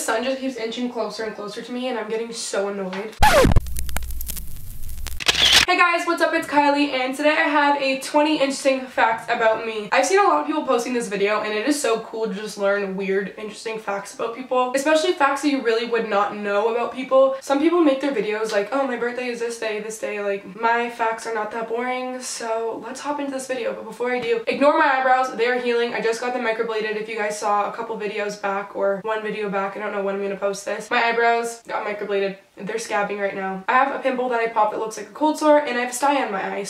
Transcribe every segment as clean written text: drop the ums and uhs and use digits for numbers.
sun just keeps inching closer and closer to me and I'm getting so annoyed. Hey guys, what's up? It's Kylie, and today I have a 20 interesting facts about me. I've seen a lot of people posting this video, and it is so cool to just learn weird, interesting facts about people, especially facts that you really would not know about people. Some people make their videos like, oh, my birthday is this day, like, my facts are not that boring, so let's hop into this video. But before I do, ignore my eyebrows, they are healing. I just got them microbladed. If you guys saw a couple videos back, or one video back, I don't know when I'm gonna post this. My eyebrows got microbladed. They're scabbing right now. I have a pimple that I popped that looks like a cold sore, and I have a sty on my eye,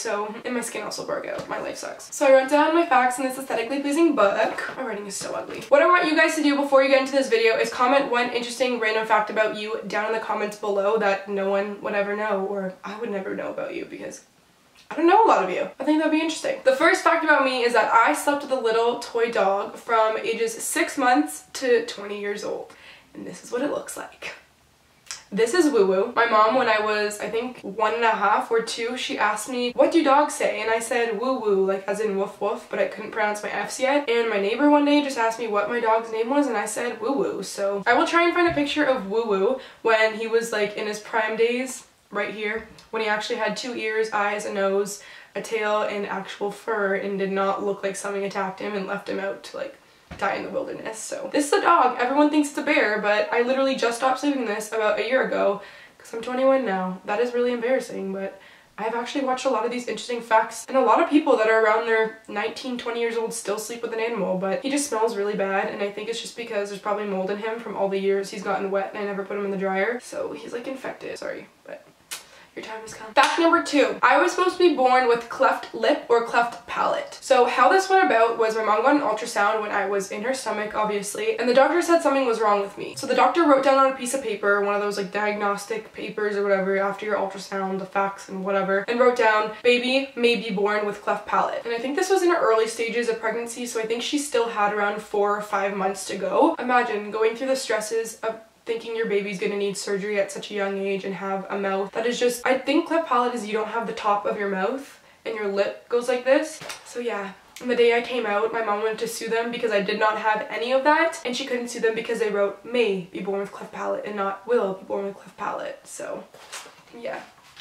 and my skin also broke out. My life sucks. So I wrote down my facts in this aesthetically pleasing book. My writing is so ugly. What I want you guys to do before you get into this video is comment one interesting random fact about you down in the comments below that no one would ever know, or I would never know about you, because I don't know a lot of you. I think that'd be interesting. The first fact about me is that I slept with a little toy dog from ages 6 months to 20 years old. And this is what it looks like. This is Woo Woo. My mom, when I was, I think, 1.5 or 2, she asked me, what do dogs say? And I said Woo Woo, like as in woof woof, but I couldn't pronounce my F's yet. And my neighbor one day just asked me what my dog's name was, and I said Woo Woo. So I will try and find a picture of Woo Woo when he was like in his prime days, right here, when he actually had 2 ears, eyes, a nose, a tail, and actual fur, and did not look like something attacked him and left him out to like die in the wilderness. So this is a dog. Everyone thinks it's a bear, but I literally just stopped sleeping this about a year ago because I'm 21 now. That is really embarrassing, but I've actually watched a lot of these interesting facts, and a lot of people that are around their 19, 20 years old still sleep with an animal, but he just smells really bad, and I think it's just because there's probably mold in him from all the years he's gotten wet and I never put him in the dryer. So he's like infected. Sorry, but your time has come. Fact number 2. I was supposed to be born with cleft lip or cleft palate. So how this went about was my mom got an ultrasound when I was in her stomach, obviously, and the doctor said something was wrong with me. So the doctor wrote down on a piece of paper, one of those like diagnostic papers or whatever after your ultrasound, the facts and whatever, and wrote down, baby may be born with cleft palate. And I think this was in her early stages of pregnancy, so I think she still had around 4 or 5 months to go. Imagine going through the stresses of thinking your baby's gonna need surgery at such a young age and have a mouth that is just, I think cleft palate is you don't have the top of your mouth and your lip goes like this. So yeah, and the day I came out, my mom went to sue them because I did not have any of that, and she couldn't sue them because they wrote may be born with cleft palate and not will be born with cleft palate. So yeah,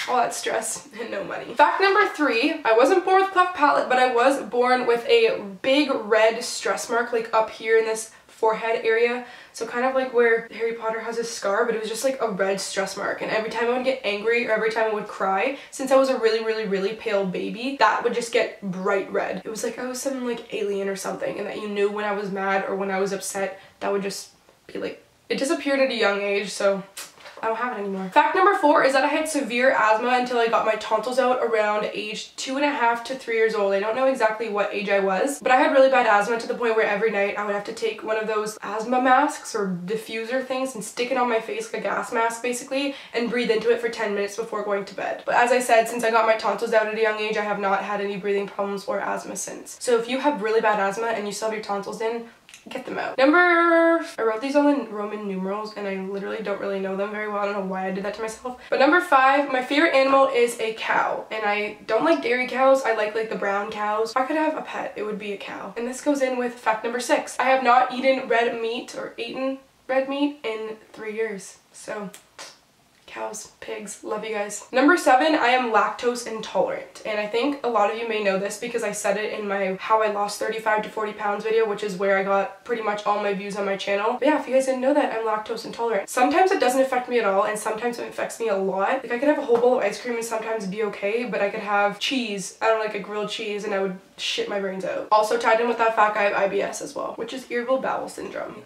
all that stress and no money. Fact number 3, I wasn't born with cleft palate, but I was born with a big red stress mark like up here in this forehead area. So kind of like where Harry Potter has his scar, but it was just like a red stress mark. And every time I would get angry or every time I would cry, since I was a really pale baby, that would just get bright red. It was like I was some like alien or something, and that you knew when I was mad or when I was upset, that would just be like, it disappeared at a young age, so I don't have it anymore. Fact number 4 is that I had severe asthma until I got my tonsils out around age 2.5 to 3 years old. I don't know exactly what age I was, but I had really bad asthma to the point where every night I would have to take one of those asthma masks or diffuser things and stick it on my face like a gas mask basically, and breathe into it for 10 minutes before going to bed. But as I said, since I got my tonsils out at a young age, I have not had any breathing problems or asthma since. So if you have really bad asthma and you still have your tonsils in, get them out. I wrote these all in Roman numerals and I literally don't really know them very well. I don't know why I did that to myself. But number 5, my favorite animal is a cow. And I don't like dairy cows. I like the brown cows. If I could have a pet, it would be a cow. And this goes in with fact number 6. I have not eaten red meat or eaten red meat in 3 years. So cows, pigs, love you guys. Number 7, I am lactose intolerant, and I think a lot of you may know this because I said it in my how I lost 35 to 40 pounds video, which is where I got pretty much all my views on my channel. But yeah, if you guys didn't know that, I'm lactose intolerant. Sometimes it doesn't affect me at all, and sometimes it affects me a lot. Like I could have a whole bowl of ice cream and sometimes be okay, but I could have cheese, I don't like a grilled cheese, and I would shit my brains out. Also tied in with that fact, I have IBS as well, which is irritable bowel syndrome.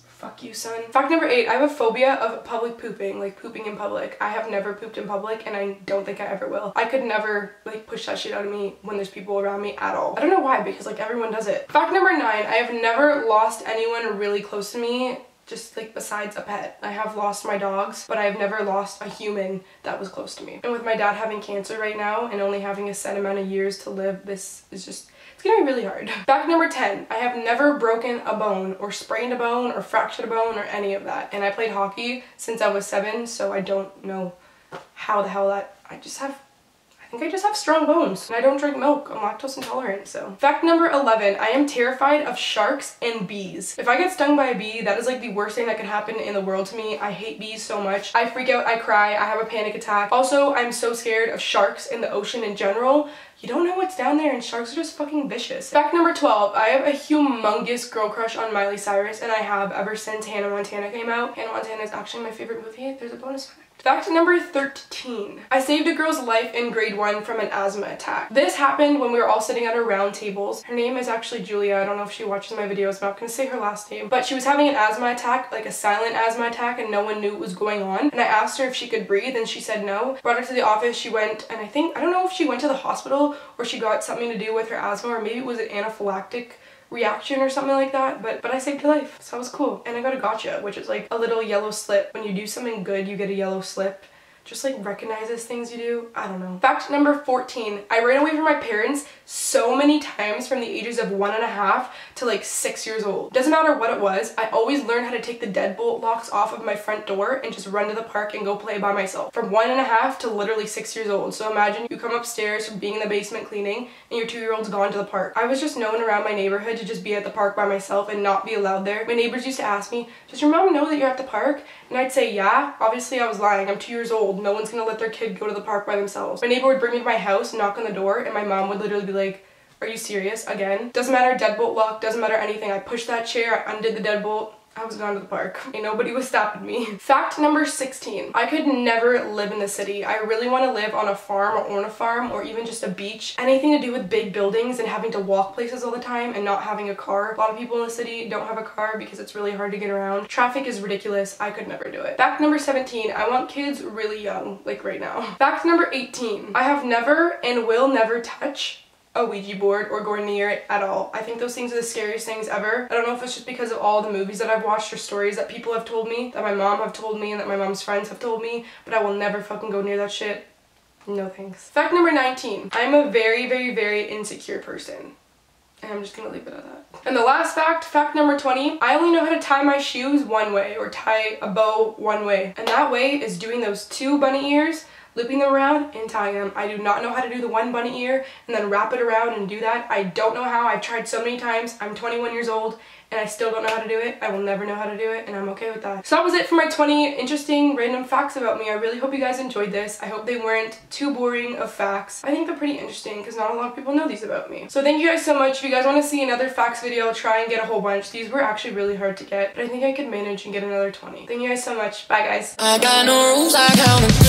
Fuck you, son. Fact number 8, I have a phobia of public pooping, like pooping in public. I have never pooped in public, and I don't think I ever will. I could never like push that shit out of me when there's people around me at all. I don't know why, because like everyone does it. Fact number 9, I have never lost anyone really close to me, just like besides a pet. I have lost my dogs, but I have never lost a human that was close to me. And with my dad having cancer right now and only having a set amount of years to live, this is just, it's gonna be really hard. Fact number 10, I have never broken a bone or sprained a bone or fractured a bone or any of that. And I played hockey since I was 7, so I don't know how the hell that, I think I just have strong bones and I don't drink milk. I'm lactose intolerant, so. Fact number 11, I am terrified of sharks and bees. If I get stung by a bee, that is like the worst thing that could happen in the world to me. I hate bees so much. I freak out, I cry, I have a panic attack. Also, I'm so scared of sharks in the ocean in general. You don't know what's down there and sharks are just fucking vicious. Fact number 12, I have a humongous girl crush on Miley Cyrus, and I have ever since Hannah Montana came out. Hannah Montana is actually my favorite movie. There's a bonus fact. Fact number 13. I saved a girl's life in grade 1 from an asthma attack. This happened when we were all sitting at our round tables. Her name is actually Julia. I don't know if she watches my videos. I'm not gonna say her last name. But she was having an asthma attack, like a silent asthma attack, and no one knew what was going on. And I asked her if she could breathe and she said no. Brought her to the office. She went, and I don't know if she went to the hospital or she got something to do with her asthma, or maybe it was an anaphylactic reaction or something like that, but I saved her life, so that was cool. And I got a gotcha, which is like a little yellow slip. When you do something good, you get a yellow slip. Just like recognizes things you do. I don't know. Fact number 14. I ran away from my parents so many times from the ages of 1.5 to like 6 years old. Doesn't matter what it was, I always learned how to take the deadbolt locks off of my front door and just run to the park and go play by myself. From 1.5 to literally 6 years old. So imagine you come upstairs from being in the basement cleaning and your 2-year-old's gone to the park. I was just known around my neighborhood to just be at the park by myself and not be allowed there. My neighbors used to ask me, does your mom know that you're at the park? And I'd say, yeah. Obviously I was lying. I'm 2 years old. No one's gonna let their kid go to the park by themselves. My neighbor would bring me to my house, knock on the door, and my mom would literally be like, are you serious? Again? Doesn't matter deadbolt lock, doesn't matter anything. I pushed that chair, I undid the deadbolt, I was gone to the park. And nobody was stopping me. Fact number 16. I could never live in the city. I really want to live on a farm or on a farm or even just a beach. Anything to do with big buildings and having to walk places all the time and not having a car. A lot of people in the city don't have a car because it's really hard to get around. Traffic is ridiculous. I could never do it. Fact number 17. I want kids really young, like right now. Fact number 18. I have never and will never touch a Ouija board or go near it at all. I think those things are the scariest things ever. I don't know if it's just because of all the movies that I've watched or stories that people have told me, that my mom have told me, and that my mom's friends have told me, but I will never fucking go near that shit. No thanks. Fact number 19. I'm a very, very, very insecure person. And I'm just gonna leave it at that. And the last fact, fact number 20, I only know how to tie my shoes one way, or tie a bow one way. And that way is doing those 2 bunny ears, looping them around and tying them. I do not know how to do the 1 bunny ear and then wrap it around and do that. I don't know how. I've tried so many times. I'm 21 years old and I still don't know how to do it. I will never know how to do it, and I'm okay with that. So that was it for my 20 interesting random facts about me. I really hope you guys enjoyed this. I hope they weren't too boring of facts. I think they're pretty interesting because not a lot of people know these about me. So thank you guys so much. If you guys want to see another facts video, try and get a whole bunch. These were actually really hard to get, but I think I could manage and get another 20. Thank you guys so much. Bye guys. I got no rules, I count them.